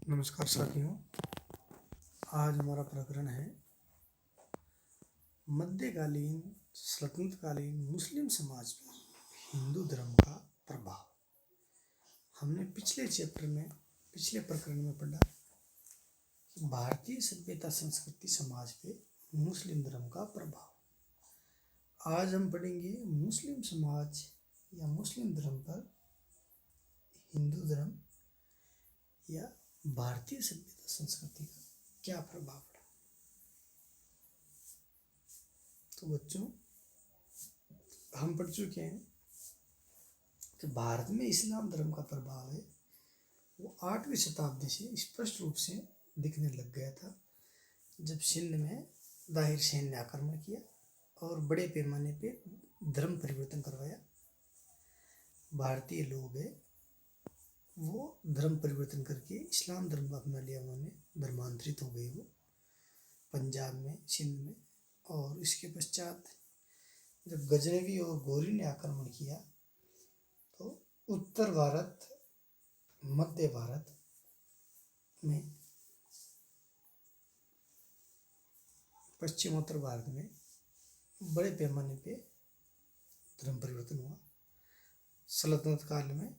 नमस्कार साथियों। आज हमारा प्रकरण है मध्यकालीन सल्तनतकालीन मुस्लिम समाज पर हिंदू धर्म का प्रभाव। हमने पिछले प्रकरण में पढ़ा कि भारतीय सभ्यता संस्कृति समाज पे मुस्लिम धर्म का प्रभाव। आज हम पढ़ेंगे मुस्लिम समाज या मुस्लिम धर्म पर हिंदू धर्म या भारतीय सभ्यता संस्कृति का क्या प्रभाव पड़ा। तो बच्चों, हम पढ़ चुके हैं कि भारत में इस्लाम धर्म का प्रभाव है वो 8वीं शताब्दी से स्पष्ट रूप से दिखने लग गया था, जब सिंध में दाहिर सेन ने आक्रमण किया और बड़े पैमाने पे धर्म परिवर्तन करवाया। भारतीय लोग हैं वो धर्म परिवर्तन करके इस्लाम धर्म को अपना लिया, उन्होंने धर्मांतरित हो गए वो पंजाब में, सिंध में। और इसके पश्चात जब गजनवी और गौरी ने आक्रमण किया तो उत्तर भारत, मध्य भारत में, पश्चिमोत्तर भारत में बड़े पैमाने पे धर्म परिवर्तन हुआ। सल्तनत काल में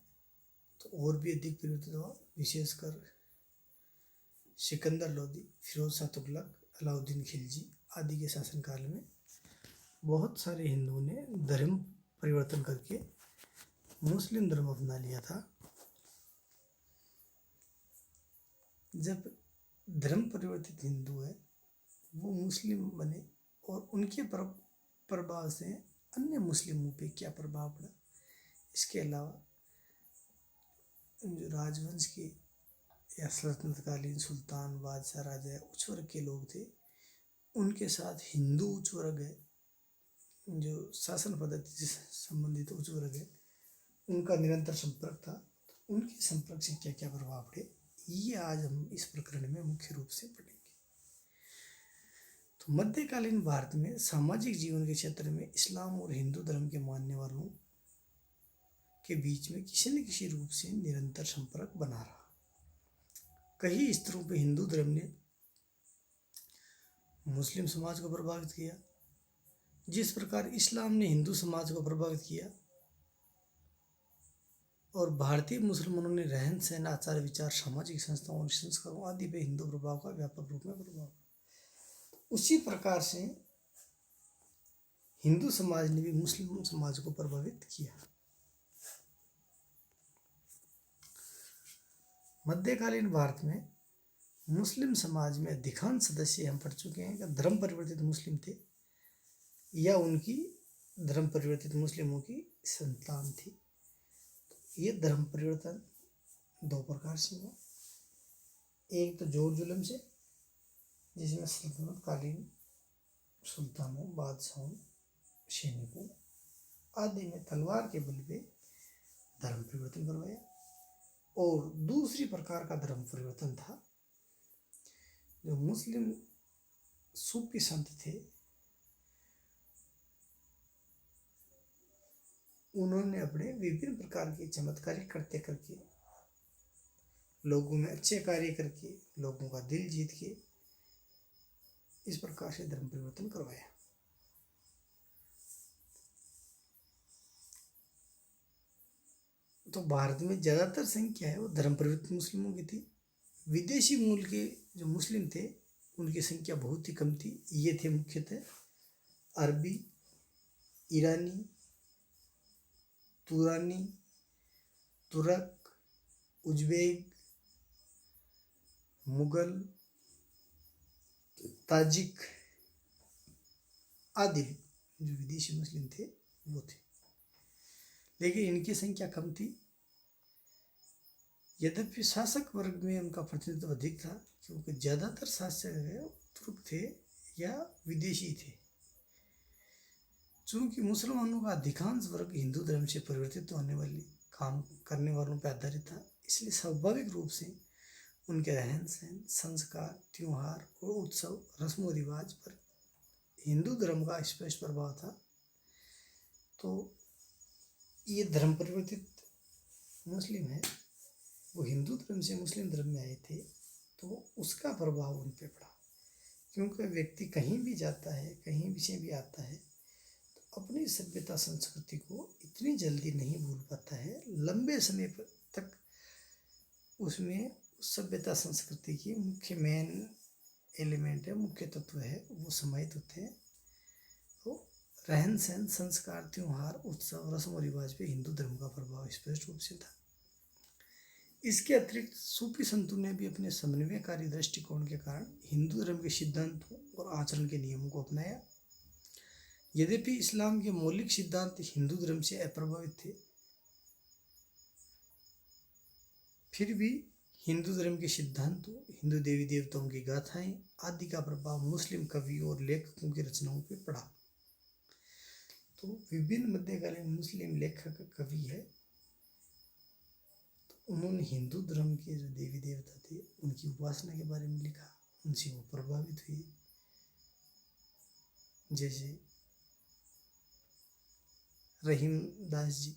तो और भी अधिक परिवर्तन हुआ, विशेषकर सिकंदर लोदी, फिरोज शाह तुगलक, अलाउद्दीन खिलजी आदि के शासनकाल में बहुत सारे हिंदुओं ने धर्म परिवर्तन करके मुस्लिम धर्म अपना लिया था। जब धर्म परिवर्तित हिंदू है वो मुस्लिम बने और उनके प्रभाव से अन्य मुस्लिमों पे क्या प्रभाव पड़ा। इसके अलावा जो राजवंश के या सल्तनतकालीन सुल्तान, बादशाह, राजा, उच्च वर्ग के लोग थे, उनके साथ हिंदू उच्च वर्ग है जो शासन पद्धति से संबंधित उच्च वर्ग है, उनका निरंतर संपर्क था। उनके संपर्क से क्या क्या प्रभाव पड़े, ये आज हम इस प्रकरण में मुख्य रूप से पढ़ेंगे। तो मध्यकालीन भारत में सामाजिक जीवन के क्षेत्र में इस्लाम और हिंदू धर्म के मानने वालों के बीच में किसी न किसी रूप से निरंतर संपर्क बना रहा। कई स्तरों पर हिंदू धर्म ने मुस्लिम समाज को प्रभावित किया, जिस प्रकार इस्लाम ने हिंदू समाज को प्रभावित किया। और भारतीय मुसलमानों ने रहन सहन, आचार विचार, सामाजिक संस्थाओं, संस्कारों आदि पे हिंदू प्रभाव का व्यापक रूप में प्रभाव। उसी प्रकार से हिंदू समाज ने भी मुस्लिम समाज को प्रभावित किया। मध्यकालीन भारत में मुस्लिम समाज में अधिकांश सदस्य हम पढ़ चुके हैं कि धर्म परिवर्तित मुस्लिम थे या उनकी धर्म परिवर्तित मुस्लिमों की संतान थी। ये धर्म परिवर्तन दो प्रकार से हुआ। एक तो जोर जुलम से, जिसमें सल्तनतकालीन सुल्तानों, बादशाहों, सैनिकों आदि में तलवार के बल पे धर्म परिवर्तन करवाया। और दूसरी प्रकार का धर्म परिवर्तन था जो मुस्लिम सूफी संत थे, उन्होंने अपने विभिन्न प्रकार के चमत्कारिक कृत्य करके, लोगों में अच्छे कार्य करके, लोगों का दिल जीत के इस प्रकार से धर्म परिवर्तन करवाया। तो भारत में ज़्यादातर संख्या है वो धर्म परिवर्तित मुस्लिमों की थी। विदेशी मूल के जो मुस्लिम थे उनकी संख्या बहुत ही कम थी। ये थे मुख्यतः अरबी, ईरानी, तुरानी, तुर्क, उज्बेक, मुगल, ताजिक आदि जो विदेशी मुस्लिम थे वो थे, लेकिन इनकी संख्या कम थी। यद्यपि शासक वर्ग में उनका प्रतिनिधित्व अधिक था, क्योंकि ज़्यादातर शासक तुर्क थे या विदेशी थे। चूंकि मुसलमानों का अधिकांश वर्ग हिंदू धर्म से परिवर्तित होने वाली काम करने वालों पर आधारित था, इसलिए स्वाभाविक रूप से उनके रहन सहन, संस्कार, त्योहार और उत्सव, रस्म रिवाज पर हिंदू धर्म का स्पष्ट प्रभाव था। तो ये धर्म परिवर्तित मुस्लिम है, ये मुस्लिम समाज में प्रभावित हुए। वो हिंदू धर्म से मुस्लिम धर्म में आए थे तो उसका प्रभाव उन पे पड़ा। क्योंकि व्यक्ति कहीं भी जाता है, कहीं भी से भी आता है तो अपनी सभ्यता संस्कृति को इतनी जल्दी नहीं भूल पाता है। लंबे समय तक उसमें उस सभ्यता संस्कृति की मुख्य मेन एलिमेंट है, मुख्य तत्व है, वो समाहित होते हैं। तो रहन सहन, संस्कार, त्योहार, उत्सव, रस्म और रिवाज पे हिंदू धर्म का प्रभाव स्पष्ट रूप से था। इसके अतिरिक्त सूफी संतों ने भी अपने समन्वयकारी दृष्टिकोण के कारण हिंदू धर्म के सिद्धांतों और आचरण के नियमों को अपनाया। यद्यपि इस्लाम के मौलिक सिद्धांत हिंदू धर्म से अप्रभावित थे, फिर भी हिंदू धर्म के सिद्धांतों, हिंदू देवी देवताओं की गाथाएं आदि का प्रभाव मुस्लिम कवियों और लेखकों की रचनाओं पर पड़ा। तो विभिन्न मध्यकालीन मुस्लिम लेखक कवि है, तो उन्होंने हिंदू धर्म के जो देवी देवता थे उनकी उपासना के बारे में लिखा, उनसे वो प्रभावित हुए। जैसे रहीम दास जी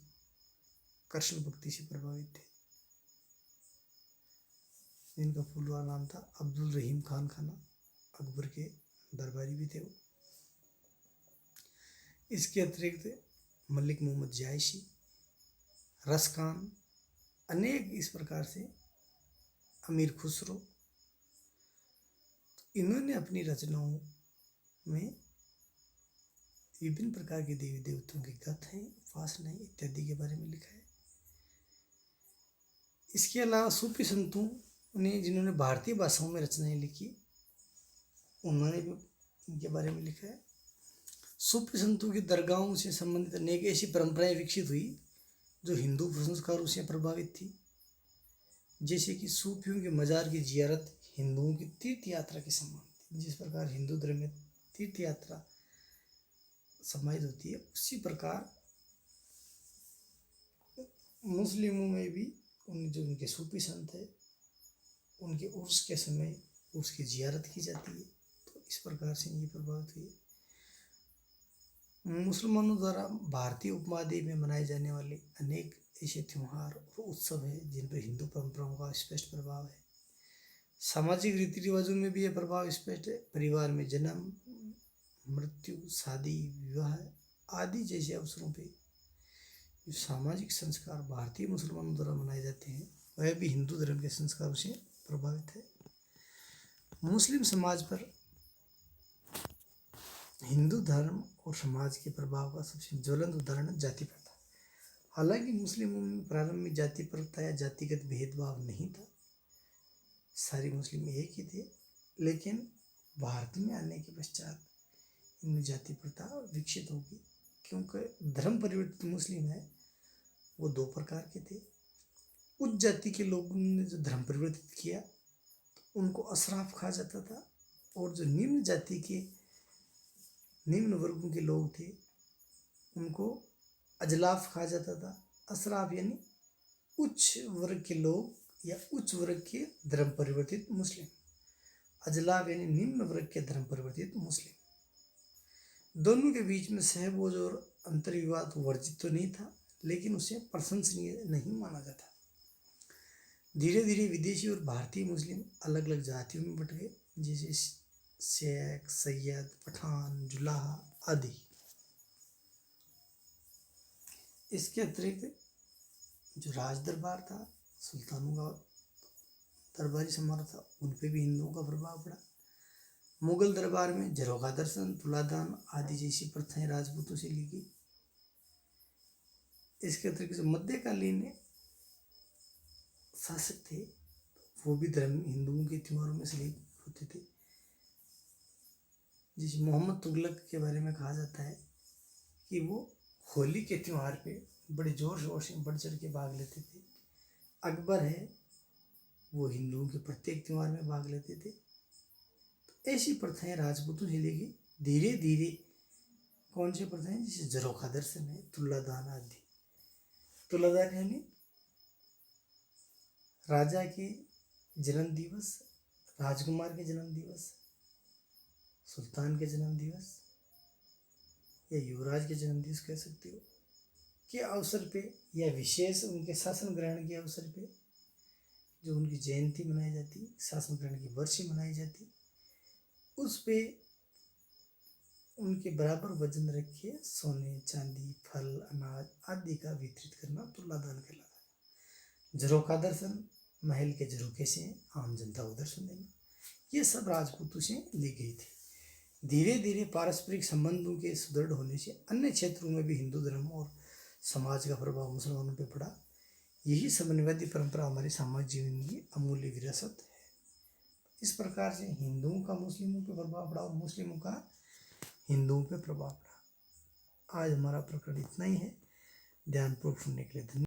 कृष्ण भक्ति से प्रभावित थे, जिनका पूरा नाम था अब्दुल रहीम खान खाना, अकबर के दरबारी भी थे वो। इसके अतिरिक्त मलिक मोहम्मद जायसी, रसखान, अनेक इस प्रकार से अमीर खुसरो, तो इन्होंने अपनी रचनाओं में विभिन्न प्रकार के देवी देवताओं की कथाएं, उपासनाएं इत्यादि के बारे में लिखा है। इसके अलावा सूफी संतों ने जिन्होंने भारतीय भाषाओं में रचनाएं लिखी, उन्होंने भी इनके बारे में लिखा है। सूफी संतों की दरगाहों से संबंधित अनेक ऐसी परंपराएं विकसित हुई जो हिंदू संस्कारों से प्रभावित थी। जैसे कि सूफियों के मजार की जियारत हिंदुओं की तीर्थ यात्रा के समान थी। जिस प्रकार हिंदू धर्म में तीर्थ यात्रा समाहित होती है, उसी प्रकार मुस्लिमों में भी जो उनके सूफी संत है उनके उर्स के समय उसकी जियारत की जाती है। तो इस प्रकार से ये प्रभावित हुई। मुसलमानों द्वारा भारतीय उपमहाद्वीप में मनाए जाने वाले अनेक ऐसे त्यौहार और उत्सव हैं जिन पर हिंदू परंपराओं का स्पष्ट प्रभाव है। सामाजिक रीति रिवाजों में भी यह प्रभाव स्पष्ट है। परिवार में जन्म, मृत्यु, शादी, विवाह आदि जैसे अवसरों पे जो सामाजिक संस्कार भारतीय मुसलमानों द्वारा मनाए जाते हैं वह भी हिंदू धर्म के संस्कारों से प्रभावित है। मुस्लिम समाज पर हिंदू धर्म और समाज के प्रभाव का सबसे ज्वलंत उदाहरण जाति प्रथा। हालांकि मुस्लिमों में प्रारंभ में जाति प्रथा या जातिगत भेदभाव नहीं था, सारे मुस्लिम एक ही थे, लेकिन भारत में आने के पश्चात इनमें जाति प्रथा विकसित होगी। क्योंकि धर्म परिवर्तित मुस्लिम है वो दो प्रकार के थे। उच्च जाति के लोगों ने जो धर्म परिवर्तित किया तो उनको अशराफ कहा जाता था, और जो निम्न जाति के निम्न वर्गों के लोग थे उनको अजलाफ कहा जाता था। अशराफ यानी उच्च वर्ग के लोग या उच्च वर्ग के धर्म परिवर्तित मुस्लिम, अजलाफ यानी निम्न वर्ग के धर्म परिवर्तित मुस्लिम। दोनों के बीच में सहबोझ और अंतर्विवाद वर्जित तो नहीं था, लेकिन उसे प्रशंसनीय नहीं माना जाता। धीरे धीरे विदेशी और भारतीय मुस्लिम अलग अलग जातियों में बट गए, जैसे शेख, सैयद, पठान, जुलाहा आदि। इसके अतिरिक्त जो राज दरबार था, सुल्तानों का दरबारी समारोह था, उन पे भी हिंदुओं का प्रभाव पड़ा। मुगल दरबार में झरोखा दर्शन, तुलादान आदि जैसी प्रथाएं राजपूतों से ली गई। इसके अतिरिक्त मध्यकालीन शासक थे वो भी धर्म हिंदुओं के त्योहारों में शरीक होते थे। जिसे मोहम्मद तुगलक के बारे में कहा जाता है कि वो होली के त्यौहार पे बड़े जोर शोर से बढ़ चढ़ के भाग लेते थे। अकबर है वो हिंदुओं के प्रत्येक त्यौहार में भाग लेते थे। तो ऐसी प्रथाएं राजपूतों से लेके धीरे धीरे कौन सी प्रथाएं, जैसे झरोखा दर्शन है, तुलादान आदि। तुलादान यानी राजा के जन्म दिवस, राजकुमार के जन्म दिवस, सुल्तान के जन्म दिवस या युवराज के जन्म दिवस कह सकते हो के अवसर पे या विशेष उनके शासन ग्रहण के अवसर पे जो उनकी जयंती मनाई जाती, शासन ग्रहण की वर्षी मनाई जाती, उस पे उनके बराबर वजन रख के सोने चांदी फल अनाज आदि का वितरित करना तुलादान कहलाता है। झरोखा दर्शन, महल के झरोखे से आम जनता को दर्शन देना, ये सब राजपूतों से ली गई थी। धीरे धीरे पारस्परिक संबंधों के सुदृढ़ होने से अन्य क्षेत्रों में भी हिंदू धर्म और समाज का प्रभाव मुसलमानों पर पड़ा। यही समन्वयवादी परंपरा हमारे सामाजिक जीवन की अमूल्य विरासत है। इस प्रकार से हिंदुओं का मुस्लिमों पर प्रभाव पड़ा और मुस्लिमों का हिंदुओं पर प्रभाव पड़ा। आज हमारा प्रकरण इतना ही है। ध्यानपूर्वक सुनने के लिए धन्यवाद।